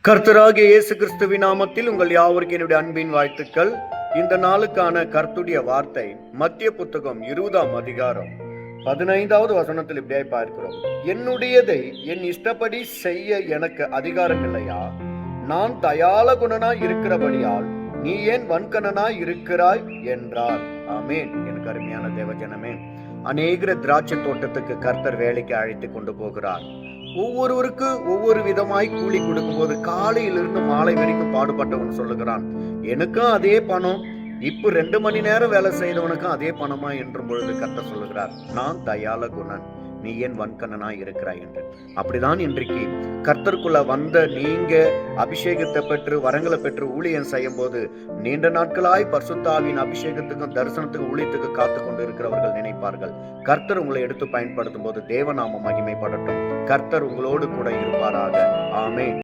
கர்த்தராகிய இயேசு கிறிஸ்துவின் நாமத்தில் உங்கள் யாவருக்கும் என்னுடைய அன்பின் வாழ்த்துக்கள். இந்த நாளுக்கான கர்த்தருடைய வார்த்தை மத்திய புத்தகம் 20ஆம் அதிகாரம் 15வது வசனத்தில் இப்படியாய் பார்க்கிறோம். என்னுடையதை என் இஷ்டப்படி செய்ய எனக்கு அதிகாரம் இல்லையா? நான் தயால குணனாய் இருக்கிறபடியால் நீ ஏன் வன்கணனாய் இருக்கிறாய் என்றார். ஆமேன். எனக்கு அருமையான தேவஜனமே, அநேக திராட்சை தோட்டத்துக்கு கர்த்தர் வேலைக்கு அழைத்து கொண்டு போகிறார். ஒவ்வொருவருக்கு ஒவ்வொரு விதமாய் கூலி கொடுக்கும் போது காலையிலிருந்து மாலை வரைக்கும் பாடுபட்டவன் சொல்லுகிறான், எனக்கும் அதே பணம், இப்ப 2 மணி நேரம் வேலை செய்தவனுக்கும் அதே பணமா என்றும் பொழுது கர்த்தர் சொல்லுகிறார், நான் தயால குணன், நீ ஏன் வன்கணனாய் இருக்கிறாய் என்று. அப்படிதான் இன்றைக்கு கர்த்தருக்குள்ள வந்த நீங்க அபிஷேகத்தை பெற்று வரங்களை பெற்று ஊழியம் செய்யும் போது நீண்ட நாட்களாய் பரிசுத்தாவின் அபிஷேகத்துக்கும் தரிசனத்துக்கும் ஊழியத்துக்கு காத்து கொண்டு இருக்கிறவர்கள் நினைப்பார்கள், கர்த்தர் உங்களை எடுத்து பயன்படுத்தும் போது தேவநாமம் மகிமைப்படட்டும். கர்த்தர் உங்களோடு கூட இருப்பாராக. ஆமென்.